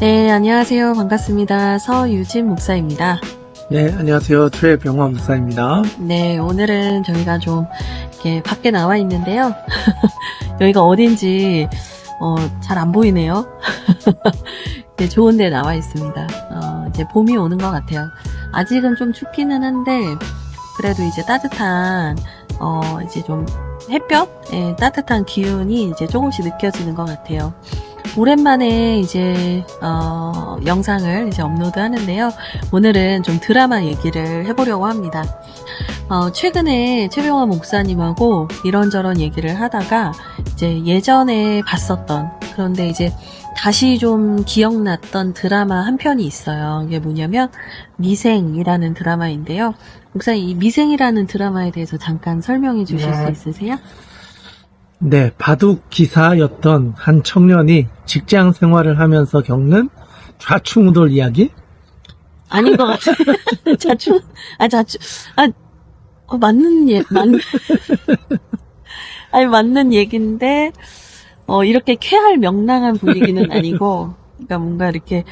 네, 안녕하세요. 반갑습니다. 서유진 목사입니다. 네, 안녕하세요. 최병화 목사입니다. 네, 오늘은 저희가 좀 이렇게 밖에 나와 있는데요. 여기가 어딘지 잘 안 보이네요. 네, 좋은 데 나와 있습니다. 이제 봄이 오는 것 같아요. 아직은 좀 춥기는 한데 그래도 이제 따뜻한 이제 좀 햇볕, 따뜻한 기운이 이제 조금씩 느껴지는 것 같아요. 오랜만에 이제 영상을 이제 업로드 하는데요. 오늘은 좀 드라마 얘기를 해보려고 합니다. 최근에 최병화 목사님하고 이런저런 얘기를 하다가 이제 예전에 봤었던, 그런데 이제 다시 좀 기억났던 드라마 한 편이 있어요. 이게 뭐냐면 미생이라는 드라마인데요. 목사님, 이 미생이라는 드라마에 대해서 잠깐 설명해 주실 수 있으세요? 네, 바둑 기사였던 한 청년이 직장 생활을 하면서 겪는 좌충우돌 이야기? 아닌 것 같아요. 맞는 얘기인데, 이렇게 쾌할 명랑한 분위기는 아니고, 그러니까 뭔가 이렇게,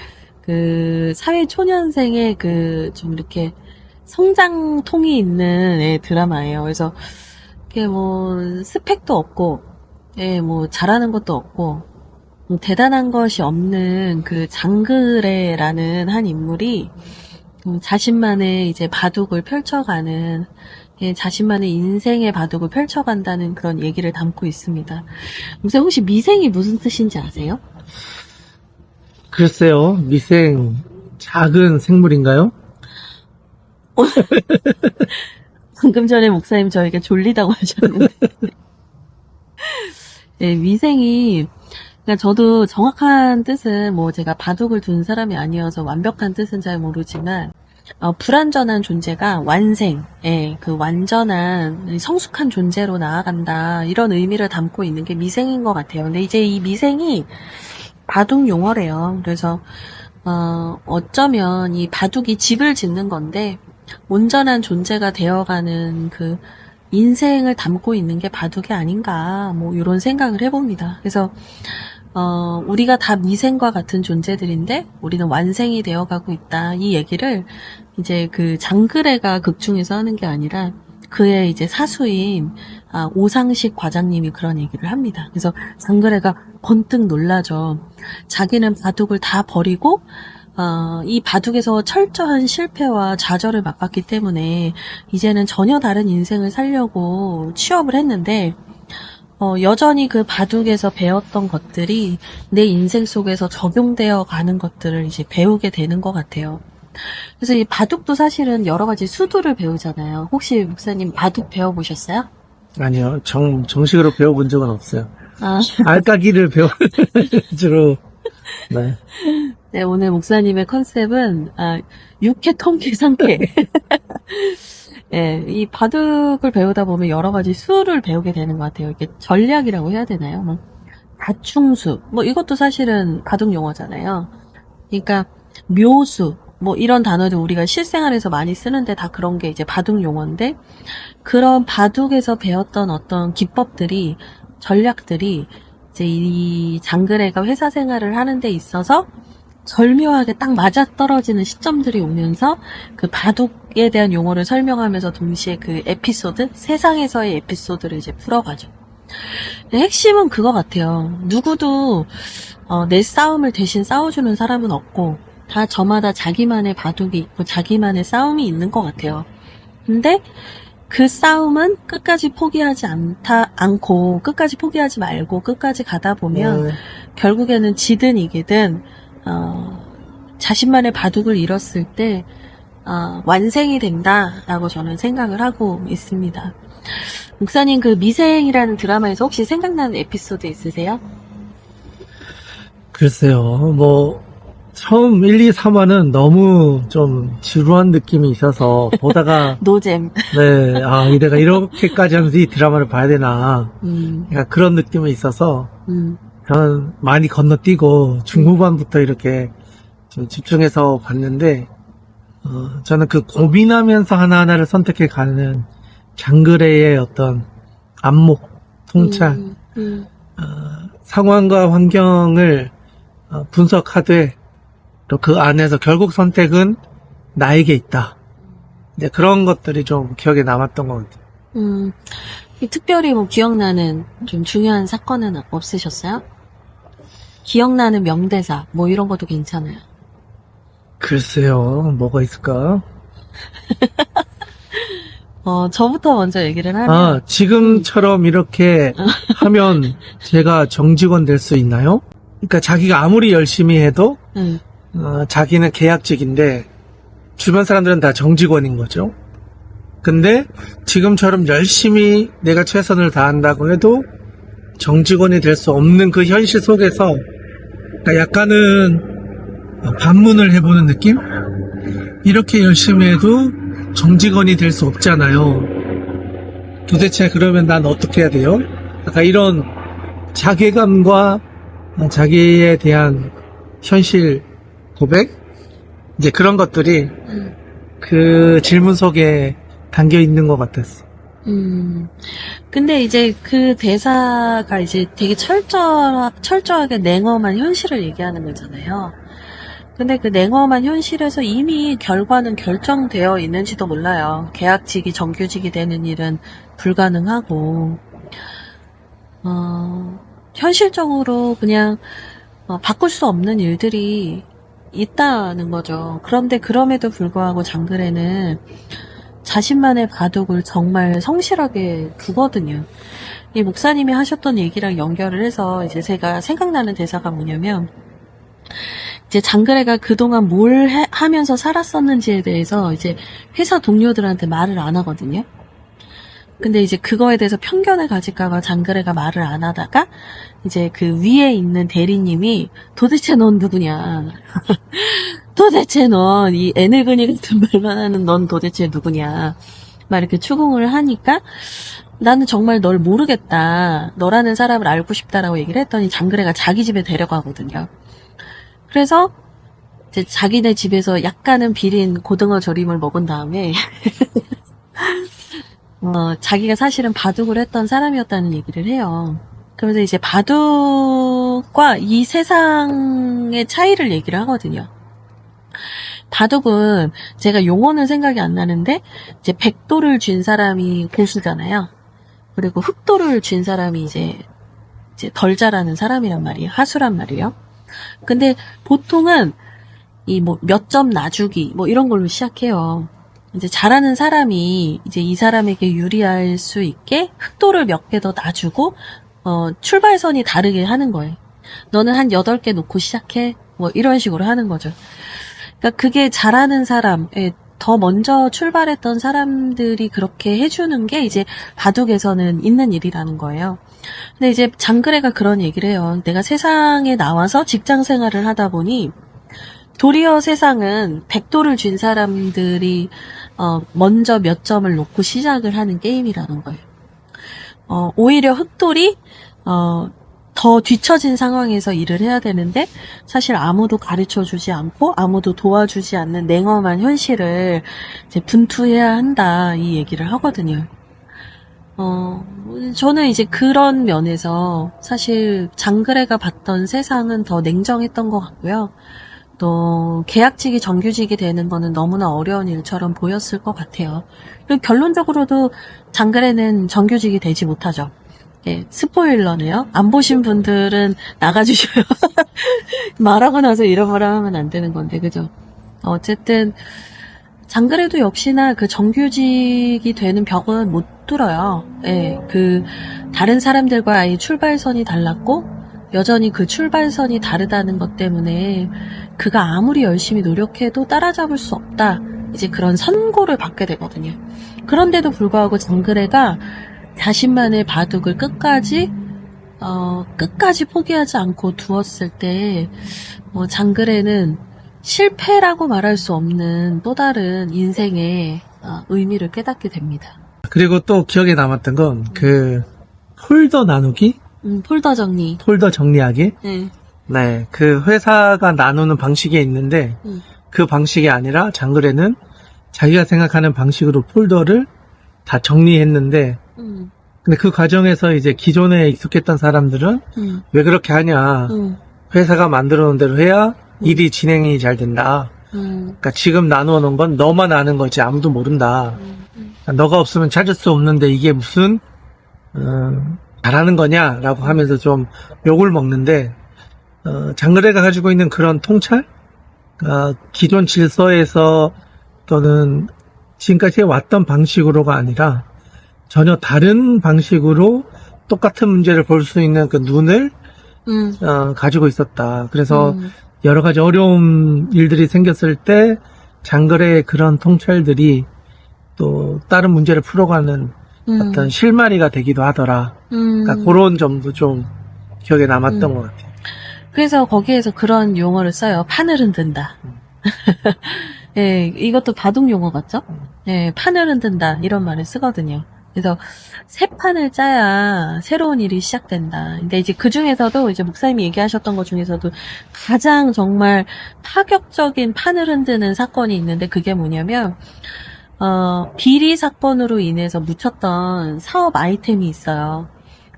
사회 초년생의 좀 이렇게 성장통이 있는 드라마예요. 그래서, 이게 스펙도 없고, 잘하는 것도 없고, 대단한 것이 없는 장그래라는 한 인물이, 자신만의 이제 바둑을 펼쳐가는, 자신만의 인생의 바둑을 펼쳐간다는 그런 얘기를 담고 있습니다. 목사님, 혹시 미생이 무슨 뜻인지 아세요? 글쎄요, 미생, 작은 생물인가요? 방금 전에 목사님 저에게 졸리다고 하셨는데. 네, 미생이, 그러니까 저도 정확한 뜻은 제가 바둑을 둔 사람이 아니어서 완벽한 뜻은 잘 모르지만, 불완전한 존재가 완생, 그 완전한 성숙한 존재로 나아간다, 이런 의미를 담고 있는 게 미생인 것 같아요. 근데 이제 이 미생이 바둑 용어래요. 그래서 어쩌면 이 바둑이 집을 짓는 건데 온전한 존재가 되어가는 인생을 담고 있는 게 바둑이 아닌가, 이런 생각을 해봅니다. 그래서 우리가 다 미생과 같은 존재들인데 우리는 완생이 되어가고 있다, 이 얘기를 이제 장그래가 극중에서 하는 게 아니라 그의 이제 사수인 오상식 과장님이 그런 얘기를 합니다. 그래서 장그래가 번뜩 놀라죠. 자기는 바둑을 다 버리고 이 바둑에서 철저한 실패와 좌절을 맛봤기 때문에 이제는 전혀 다른 인생을 살려고 취업을 했는데 여전히 그 바둑에서 배웠던 것들이 내 인생 속에서 적용되어 가는 것들을 이제 배우게 되는 것 같아요. 그래서 이 바둑도 사실은 여러 가지 수두를 배우잖아요. 혹시 목사님 바둑 배워보셨어요? 아니요, 정식으로 배워본 적은 없어요. 아, 알까기를 주로, 네. 네, 오늘 목사님의 컨셉은 육회, 통쾌, 상쾌. 예, 이 바둑을 배우다 보면 여러 가지 수를 배우게 되는 것 같아요. 이게 전략이라고 해야 되나요? 다충수, 이것도 사실은 바둑 용어잖아요. 그러니까 묘수, 이런 단어들 우리가 실생활에서 많이 쓰는데 다 그런 게 이제 바둑 용어인데, 그런 바둑에서 배웠던 어떤 기법들이, 전략들이 이제 이 장그래가 회사 생활을 하는 데 있어서 절묘하게 딱 맞아떨어지는 시점들이 오면서 그 바둑에 대한 용어를 설명하면서 동시에 에피소드, 세상에서의 에피소드를 이제 풀어가죠. 핵심은 그거 같아요. 누구도 내 싸움을 대신 싸워주는 사람은 없고 다 저마다 자기만의 바둑이 있고 자기만의 싸움이 있는 것 같아요. 근데 그 싸움은 끝까지 포기하지 않고 끝까지 포기하지 말고 끝까지 가다 보면 결국에는 지든 이기든 자신만의 바둑을 잃었을 때 완생이 된다라고 저는 생각을 하고 있습니다. 목사님, 미생이라는 드라마에서 혹시 생각나는 에피소드 있으세요? 글쎄요, 처음 1, 2, 3화는 너무 좀 지루한 느낌이 있어서 보다가 노잼. 네, 내가 이렇게까지 하면서 이 드라마를 봐야 되나, 약간 그런 느낌이 있어서 저는 많이 건너뛰고 중후반부터 이렇게 좀 집중해서 봤는데, 저는 고민하면서 하나하나를 선택해 가는 장그래의 어떤 안목, 통찰, 상황과 환경을 분석하되 또 그 안에서 결국 선택은 나에게 있다. 이제 그런 것들이 좀 기억에 남았던 것 같아요. 특별히 뭐 기억나는 좀 중요한 사건은 없으셨어요? 기억나는 명대사, 뭐 이런 것도 괜찮아요. 글쎄요, 뭐가 있을까? 저부터 먼저 얘기를 하면, 아, 지금처럼 이렇게 하면 제가 정직원 될 수 있나요? 그러니까 자기가 아무리 열심히 해도 자기는 계약직인데 주변 사람들은 다 정직원인 거죠. 근데 지금처럼 열심히 내가 최선을 다한다고 해도 정직원이 될 수 없는 그 현실 속에서 그러니까 약간은 반문을 해보는 느낌? 이렇게 열심히 해도 정직원이 될 수 없잖아요. 도대체 그러면 난 어떻게 해야 돼요? 약간 이런 자괴감과 자기에 대한 현실 고백? 이제 그런 것들이 그 질문 속에 담겨 있는 것 같았어. 근데 이제 그 대사가 이제 되게 철저하게 냉엄한 현실을 얘기하는 거잖아요. 근데 그 냉엄한 현실에서 이미 결과는 결정되어 있는지도 몰라요. 계약직이 정규직이 되는 일은 불가능하고, 현실적으로 그냥 바꿀 수 없는 일들이 있다는 거죠. 그런데 그럼에도 불구하고 장글에는 자신만의 바둑을 정말 성실하게 두거든요. 이 목사님이 하셨던 얘기랑 연결을 해서 이제 제가 생각나는 대사가 뭐냐면, 이제 장그래가 그동안 뭘 하면서 살았었는지에 대해서 이제 회사 동료들한테 말을 안 하거든요. 근데 이제 그거에 대해서 편견을 가질까봐 장그래가 말을 안 하다가 이제 그 위에 있는 대리님이 도대체 넌 누구냐. 도대체 넌 이 애늙은이 같은 말만 하는 넌 도대체 누구냐. 막 이렇게 추궁을 하니까 나는 정말 널 모르겠다. 너라는 사람을 알고 싶다라고 얘기를 했더니 장그래가 자기 집에 데려가거든요. 그래서 이제 자기네 집에서 약간은 비린 고등어 조림을 먹은 다음에 자기가 사실은 바둑을 했던 사람이었다는 얘기를 해요. 그러면서 이제 바둑과 이 세상의 차이를 얘기를 하거든요. 바둑은 제가 용어는 생각이 안 나는데 이제 백도를 쥔 사람이 고수잖아요. 그리고 흑도를 쥔 사람이 이제 덜 잘하는 사람이란 말이에요. 하수란 말이에요. 근데 보통은 이 뭐 몇 점 놔주기 뭐 이런 걸로 시작해요. 이제 잘하는 사람이 이제 이 사람에게 유리할 수 있게 흑도를 몇 개 더 놔주고 출발선이 다르게 하는 거예요. 너는 한 8개 놓고 시작해. 뭐 이런 식으로 하는 거죠. 그러니까 그게 잘하는 사람, 더 먼저 출발했던 사람들이 그렇게 해주는 게 이제 바둑에서는 있는 일이라는 거예요. 근데 이제 장그래가 그런 얘기를 해요. 내가 세상에 나와서 직장 생활을 하다 보니 도리어 세상은 백도를 쥔 사람들이 먼저 몇 점을 놓고 시작을 하는 게임이라는 거예요. 오히려 흑돌이 더 뒤처진 상황에서 일을 해야 되는데 사실 아무도 가르쳐주지 않고 아무도 도와주지 않는 냉엄한 현실을 이제 분투해야 한다 이 얘기를 하거든요. 저는 이제 그런 면에서 사실 장그래가 봤던 세상은 더 냉정했던 것 같고요. 또 계약직이 정규직이 되는 거는 너무나 어려운 일처럼 보였을 것 같아요. 그리고 결론적으로도 장그래는 정규직이 되지 못하죠. 예, 스포일러네요. 안 보신 분들은 나가주셔요. 말하고 나서 이런 말 하면 안 되는 건데, 그죠? 어쨌든 장그래도 역시나 그 정규직이 되는 벽은 못 뚫어요. 예, 그 다른 사람들과의 출발선이 달랐고 여전히 그 출발선이 다르다는 것 때문에 그가 아무리 열심히 노력해도 따라잡을 수 없다. 이제 그런 선고를 받게 되거든요. 그런데도 불구하고 장그래가 자신만의 바둑을 끝까지 포기하지 않고 두었을 때, 장그래는 실패라고 말할 수 없는 또 다른 인생의 의미를 깨닫게 됩니다. 그리고 또 기억에 남았던 건 그 폴더 나누기? 폴더 정리. 폴더 정리하기? 네. 네, 그 회사가 나누는 방식이 있는데 그 방식이 아니라 장그래는 자기가 생각하는 방식으로 폴더를 다 정리했는데 근데 그 과정에서 이제 기존에 익숙했던 사람들은 왜 그렇게 하냐 회사가 만들어 놓은 대로 해야 일이 진행이 잘 된다. 그러니까 지금 나누어 놓은 건 너만 아는 거지 아무도 모른다. 너가 없으면 찾을 수 없는데 이게 무슨 잘하는 거냐라고 하면서 좀 욕을 먹는데 장거래가 가지고 있는 그런 통찰, 기존 질서에서 또는 지금까지 왔던 방식으로가 아니라 전혀 다른 방식으로 똑같은 문제를 볼 수 있는 그 눈을 가지고 있었다. 그래서 여러 가지 어려운 일들이 생겼을 때 장거래의 그런 통찰들이 또 다른 문제를 풀어가는 어떤 실마리가 되기도 하더라. 그러니까 그런 점도 좀 기억에 남았던 것 같아요. 그래서 거기에서 그런 용어를 써요. 판을 흔든다. 예, 이것도 바둑 용어 같죠? 예, 판을 흔든다. 이런 말을 쓰거든요. 그래서 새 판을 짜야 새로운 일이 시작된다. 근데 이제 그 중에서도 이제 목사님이 얘기하셨던 것 중에서도 가장 정말 파격적인 판을 흔드는 사건이 있는데 그게 뭐냐면, 비리 사건으로 인해서 묻혔던 사업 아이템이 있어요.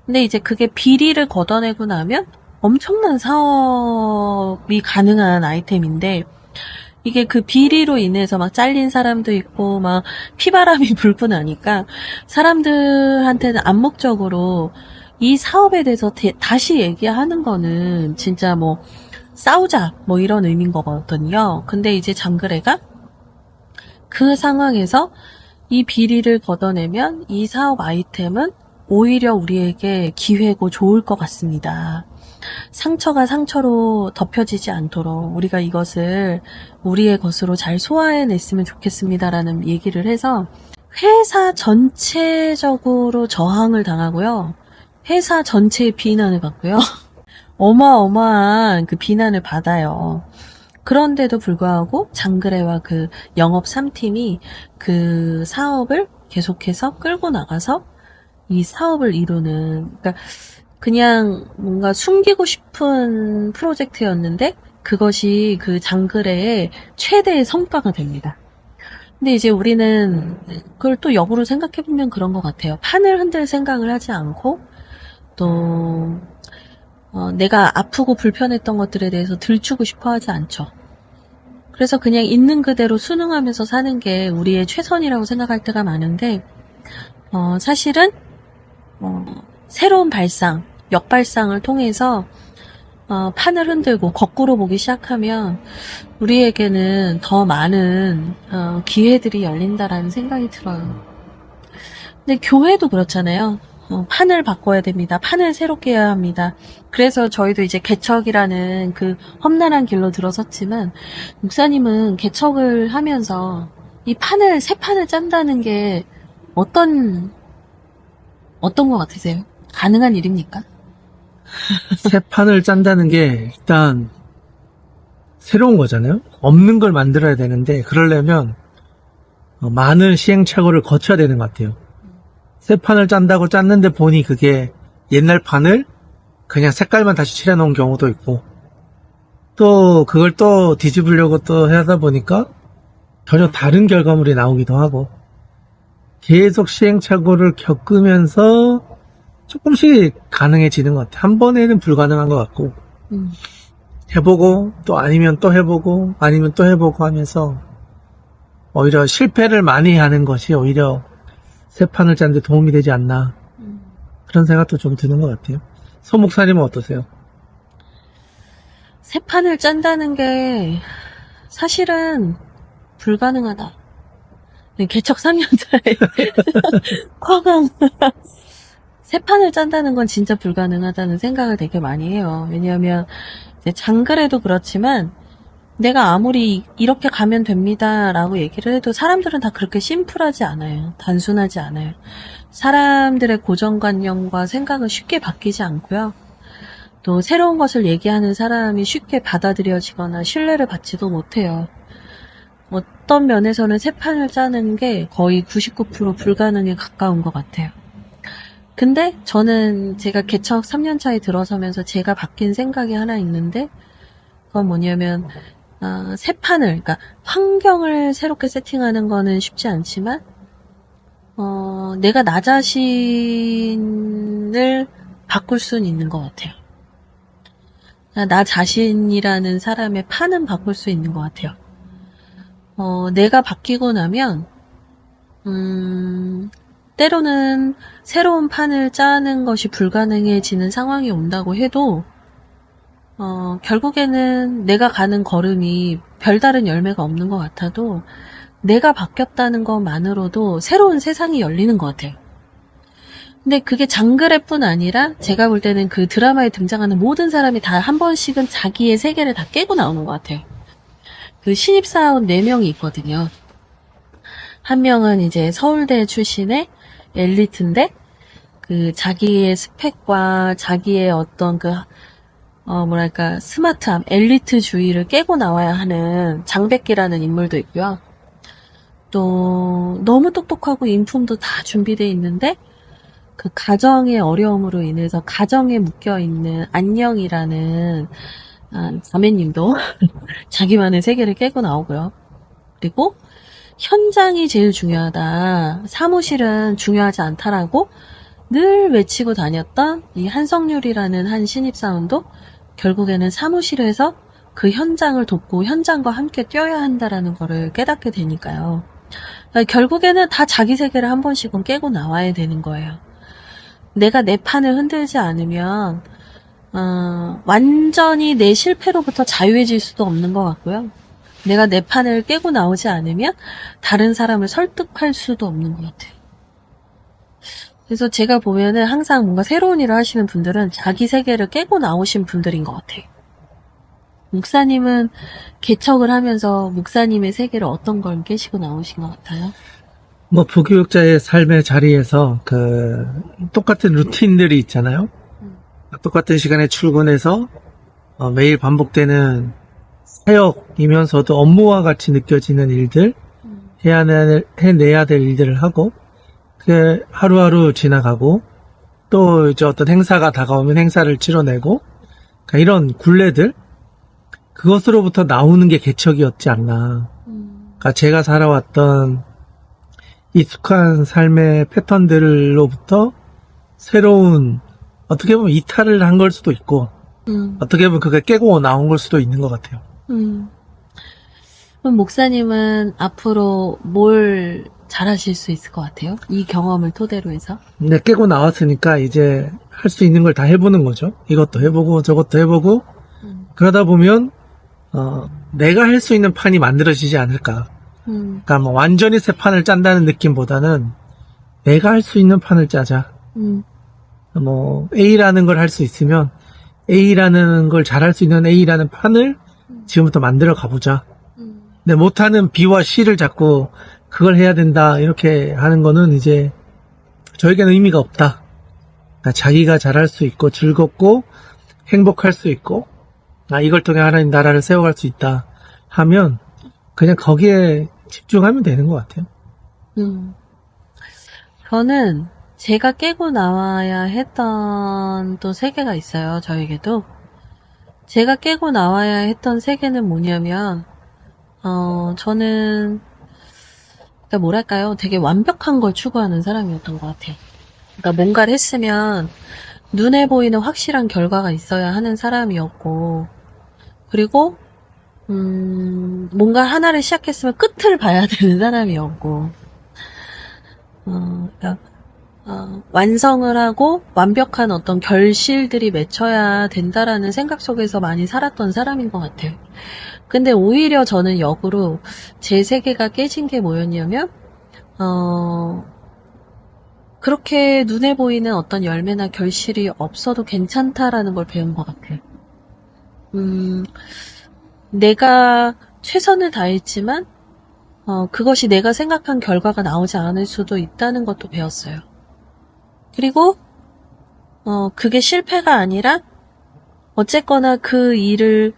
근데 이제 그게 비리를 걷어내고 나면 엄청난 사업이 가능한 아이템인데, 이게 그 비리로 인해서 막 잘린 사람도 있고, 막 피바람이 불고 나니까 사람들한테는 암묵적으로 이 사업에 대해서 다시 얘기하는 거는 진짜 뭐 싸우자 뭐 이런 의미인 거거든요. 근데 이제 장그래가 그 상황에서 이 비리를 걷어내면 이 사업 아이템은 오히려 우리에게 기회고 좋을 것 같습니다. 상처가 상처로 덮여지지 않도록 우리가 이것을 우리의 것으로 잘 소화해냈으면 좋겠습니다라는 얘기를 해서 회사 전체적으로 저항을 당하고요. 회사 전체의 비난을 받고요. 어마어마한 그 비난을 받아요. 그런데도 불구하고 장그래와 그 영업 3팀이 그 사업을 계속해서 끌고 나가서 이 사업을 이루는, 그러니까 그냥 뭔가 숨기고 싶은 프로젝트였는데 그것이 그 장그래의 최대의 성과가 됩니다. 근데 이제 우리는 그걸 또 역으로 생각해보면 그런 것 같아요. 판을 흔들 생각을 하지 않고 또 내가 아프고 불편했던 것들에 대해서 들추고 싶어 하지 않죠. 그래서 그냥 있는 그대로 순응하면서 사는 게 우리의 최선이라고 생각할 때가 많은데 사실은 새로운 발상, 역발상을 통해서 판을 흔들고 거꾸로 보기 시작하면 우리에게는 더 많은 기회들이 열린다라는 생각이 들어요. 근데 교회도 그렇잖아요. 판을 바꿔야 됩니다. 판을 새롭게 해야 합니다. 그래서 저희도 이제 개척이라는 그 험난한 길로 들어섰지만 목사님은 개척을 하면서 이 판을 새 판을 짠다는 게 어떤 것 같으세요? 가능한 일입니까? 새 판을 짠다는 게 일단 새로운 거잖아요. 없는 걸 만들어야 되는데 그러려면 많은 시행착오를 거쳐야 되는 것 같아요. 새 판을 짠다고 짰는데 보니 그게 옛날 판을 그냥 색깔만 다시 칠해놓은 경우도 있고 또 그걸 또 뒤집으려고 또 하다 보니까 전혀 다른 결과물이 나오기도 하고 계속 시행착오를 겪으면서 조금씩 가능해지는 것 같아요. 한 번에는 불가능한 것 같고 해보고 또 아니면 또 해보고 아니면 또 해보고 하면서 오히려 실패를 많이 하는 것이 오히려 새 판을 짜는 데 도움이 되지 않나 그런 생각도 좀 드는 것 같아요. 서 목사님은 어떠세요? 새 판을 짠다는 게 사실은 불가능하다. 개척 3년차에 쾅쾅 새 판을 짠다는 건 진짜 불가능하다는 생각을 되게 많이 해요. 왜냐하면 이제 장그래도 그렇지만 내가 아무리 이렇게 가면 됩니다 라고 얘기를 해도 사람들은 다 그렇게 심플하지 않아요. 단순하지 않아요. 사람들의 고정관념과 생각은 쉽게 바뀌지 않고요. 또 새로운 것을 얘기하는 사람이 쉽게 받아들여지거나 신뢰를 받지도 못해요. 어떤 면에서는 새 판을 짜는 게 거의 99% 불가능에 가까운 것 같아요. 근데 저는 제가 개척 3년차에 들어서면서 제가 바뀐 생각이 하나 있는데 그건 뭐냐면 새 판을, 그러니까 환경을 새롭게 세팅하는 거는 쉽지 않지만 내가 나 자신을 바꿀 수는 있는 것 같아요. 나 자신이라는 사람의 판은 바꿀 수 있는 것 같아요. 내가 바뀌고 나면, 때로는 새로운 판을 짜는 것이 불가능해지는 상황이 온다고 해도, 결국에는 내가 가는 걸음이 별다른 열매가 없는 것 같아도, 내가 바뀌었다는 것만으로도 새로운 세상이 열리는 것 같아요. 근데 그게 장그래뿐 아니라 제가 볼 때는 그 드라마에 등장하는 모든 사람이 다 한 번씩은 자기의 세계를 다 깨고 나오는 것 같아요. 그 신입사원 4명이 있거든요. 한 명은 이제 서울대 출신의 엘리트인데 그 자기의 스펙과 자기의 어떤 뭐랄까 스마트함, 엘리트주의를 깨고 나와야 하는 장백기라는 인물도 있고요. 또 너무 똑똑하고 인품도 다 준비되어 있는데 그 가정의 어려움으로 인해서 가정에 묶여있는 안녕이라는 자매님도 자기만의 세계를 깨고 나오고요. 그리고 현장이 제일 중요하다. 사무실은 중요하지 않다라고 늘 외치고 다녔던 이 한성률이라는 한 신입사원도 결국에는 사무실에서 그 현장을 돕고 현장과 함께 뛰어야 한다라는 거를 깨닫게 되니까요. 결국에는 다 자기 세계를 한 번씩은 깨고 나와야 되는 거예요. 내가 내 판을 흔들지 않으면 완전히 내 실패로부터 자유해질 수도 없는 것 같고요. 내가 내 판을 깨고 나오지 않으면 다른 사람을 설득할 수도 없는 것 같아요. 그래서 제가 보면은 항상 뭔가 새로운 일을 하시는 분들은 자기 세계를 깨고 나오신 분들인 것 같아요. 목사님은 개척을 하면서 목사님의 세계를 어떤 걸 깨시고 나오신 것 같아요? 뭐 부교육자의 삶의 자리에서 똑같은 루틴들이 있잖아요. 똑같은 시간에 출근해서 매일 반복되는 사역이면서도 업무와 같이 느껴지는 일들, 해내야 될 일들을 하고 그 하루하루 지나가고 또 이제 어떤 행사가 다가오면 행사를 치러내고 그러니까 이런 굴레들 그것으로부터 나오는 게 개척이었지 않나. 그러니까 제가 살아왔던 익숙한 삶의 패턴들로부터 새로운 어떻게 보면 이탈을 한 걸 수도 있고 어떻게 보면 그게 깨고 나온 걸 수도 있는 것 같아요. 그럼 목사님은 앞으로 뭘 잘하실 수 있을 것 같아요? 이 경험을 토대로 해서? 근데 깨고 나왔으니까 이제 할 수 있는 걸 다 해보는 거죠. 이것도 해보고 저것도 해보고 그러다 보면 내가 할 수 있는 판이 만들어지지 않을까. 그러니까 뭐 완전히 새 판을 짠다는 느낌보다는 내가 할 수 있는 판을 짜자. 뭐 A라는 걸 할 수 있으면 A라는 걸 잘할 수 있는 A라는 판을 지금부터 만들어 가보자. 근데 못하는 B와 C를 자꾸 그걸 해야 된다 이렇게 하는 거는 이제 저에게는 의미가 없다. 그러니까 자기가 잘할 수 있고 즐겁고 행복할 수 있고 이걸 통해 하나님 나라를 세워갈 수 있다 하면 그냥 거기에 집중하면 되는 것 같아요. 저는 제가 깨고 나와야 했던 또 세계가 있어요. 저에게도. 제가 깨고 나와야 했던 세계는 뭐냐면 저는 그러니까 뭐랄까요? 되게 완벽한 걸 추구하는 사람이었던 것 같아요. 그러니까 뭔가를 했으면 눈에 보이는 확실한 결과가 있어야 하는 사람이었고 그리고 뭔가 하나를 시작했으면 끝을 봐야 되는 사람이었고 그러니까 완성을 하고 완벽한 어떤 결실들이 맺혀야 된다라는 생각 속에서 많이 살았던 사람인 것 같아요. 근데 오히려 저는 역으로 제 세계가 깨진 게 뭐였냐면 그렇게 눈에 보이는 어떤 열매나 결실이 없어도 괜찮다라는 걸 배운 것 같아요. 내가 최선을 다했지만 그것이 내가 생각한 결과가 나오지 않을 수도 있다는 것도 배웠어요. 그리고 그게 실패가 아니라 어쨌거나 그 일을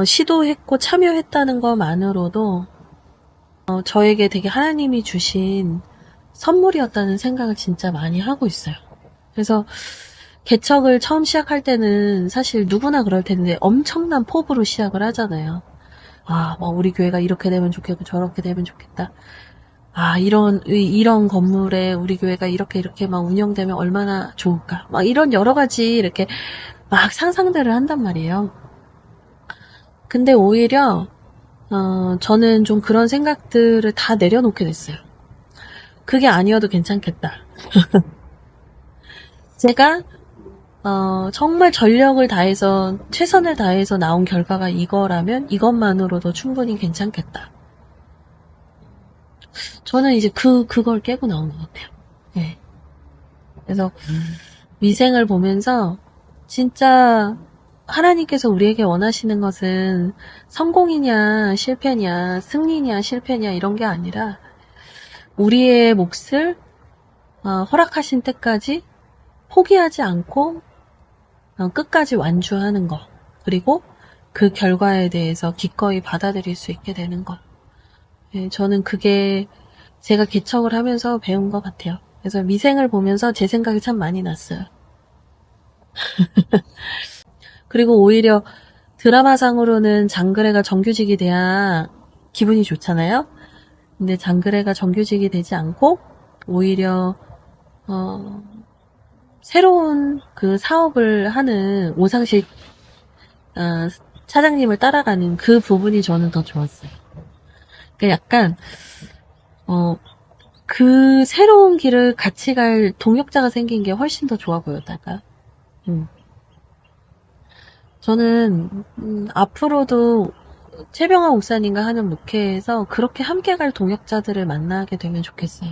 시도했고 참여했다는 것만으로도 저에게 되게 하나님이 주신 선물이었다는 생각을 진짜 많이 하고 있어요. 그래서 개척을 처음 시작할 때는 사실 누구나 그럴 텐데 엄청난 포부로 시작을 하잖아요. 뭐 우리 교회가 이렇게 되면 좋겠고 저렇게 되면 좋겠다. 이런 건물에 우리 교회가 이렇게 막 운영되면 얼마나 좋을까. 막 이런 여러 가지 이렇게 막 상상들을 한단 말이에요. 근데 오히려 저는 좀 그런 생각들을 다 내려놓게 됐어요. 그게 아니어도 괜찮겠다. 제가 정말 전력을 다해서 최선을 다해서 나온 결과가 이거라면 이것만으로도 충분히 괜찮겠다. 저는 이제 그걸 깨고 나온 것 같아요. 네. 그래서 미생을 보면서 진짜 하나님께서 우리에게 원하시는 것은 성공이냐 실패냐 승리냐 실패냐 이런 게 아니라 우리의 몫을 허락하신 때까지 포기하지 않고 끝까지 완주하는 것, 그리고 그 결과에 대해서 기꺼이 받아들일 수 있게 되는 것. 예, 저는 그게 제가 개척을 하면서 배운 것 같아요. 그래서 미생을 보면서 제 생각이 참 많이 났어요. 그리고 오히려 드라마상으로는 장그래가 정규직이 돼야 기분이 좋잖아요. 근데 장그래가 정규직이 되지 않고 오히려 새로운 그 사업을 하는 오상식 차장님을 따라가는 그 부분이 저는 더 좋았어요. 그러니까 약간 그 새로운 길을 같이 갈 동역자가 생긴 게 훨씬 더 좋아 보였달까요? 저는 앞으로도 최병화 목사님과 하는 목회에서 그렇게 함께 갈 동역자들을 만나게 되면 좋겠어요.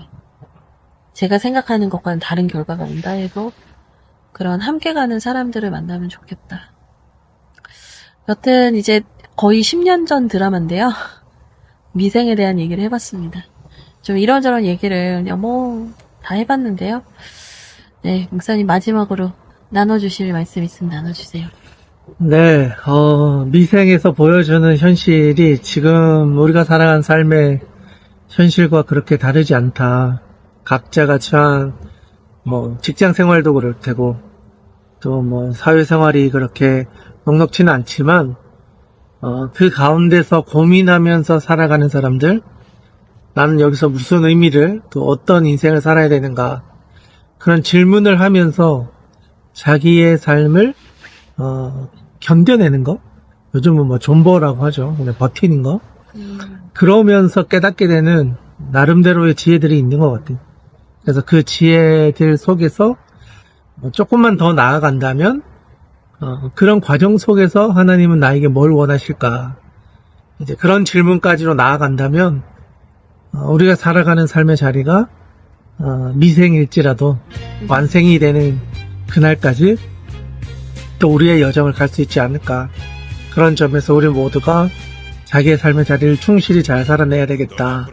제가 생각하는 것과는 다른 결과가 온다 해도 그런 함께 가는 사람들을 만나면 좋겠다. 여튼 이제 거의 10년 전 드라마인데요. 미생에 대한 얘기를 해봤습니다. 좀 이런저런 얘기를 그냥 다 해봤는데요. 네, 목사님 마지막으로 나눠주실 말씀 있으면 나눠주세요. 네, 미생에서 보여주는 현실이 지금 우리가 살아가는 삶의 현실과 그렇게 다르지 않다. 각자가 처한 직장 생활도 그럴 테고 또 사회생활이 그렇게 넉넉지는 않지만 그 가운데서 고민하면서 살아가는 사람들, 나는 여기서 무슨 의미를, 또 어떤 인생을 살아야 되는가, 그런 질문을 하면서 자기의 삶을 견뎌내는 거, 요즘은 존버라고 하죠. 그냥 버티는 거. 그러면서 깨닫게 되는 나름대로의 지혜들이 있는 것 같아요. 그래서 그 지혜들 속에서 조금만 더 나아간다면 그런 과정 속에서 하나님은 나에게 뭘 원하실까, 이제 그런 질문까지로 나아간다면 우리가 살아가는 삶의 자리가 미생일지라도 완생이 되는 그날까지 또 우리의 여정을 갈 수 있지 않을까. 그런 점에서 우리 모두가 자기의 삶의 자리를 충실히 잘 살아내야 되겠다.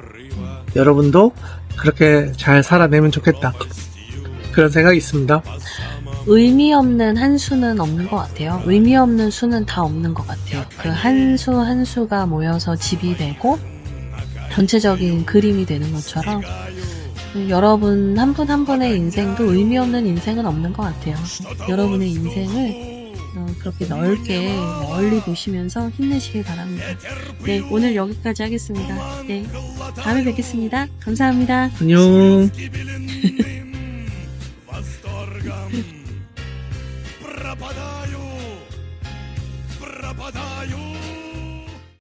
여러분도 그렇게 잘 살아내면 좋겠다. 그런 생각이 있습니다. 의미 없는 한 수는 없는 것 같아요. 의미 없는 수는 다 없는 것 같아요. 그 한 수 한 수가 모여서 집이 되고 전체적인 그림이 되는 것처럼 여러분 한 분 한 분의 인생도 의미 없는 인생은 없는 것 같아요. 여러분의 인생을 그렇게 넓게 멀리 보시면서 힘내시길 바랍니다. 네, 오늘 여기까지 하겠습니다. 네, 다음에 뵙겠습니다. 감사합니다. 안녕. Пропадаю, пропадаю.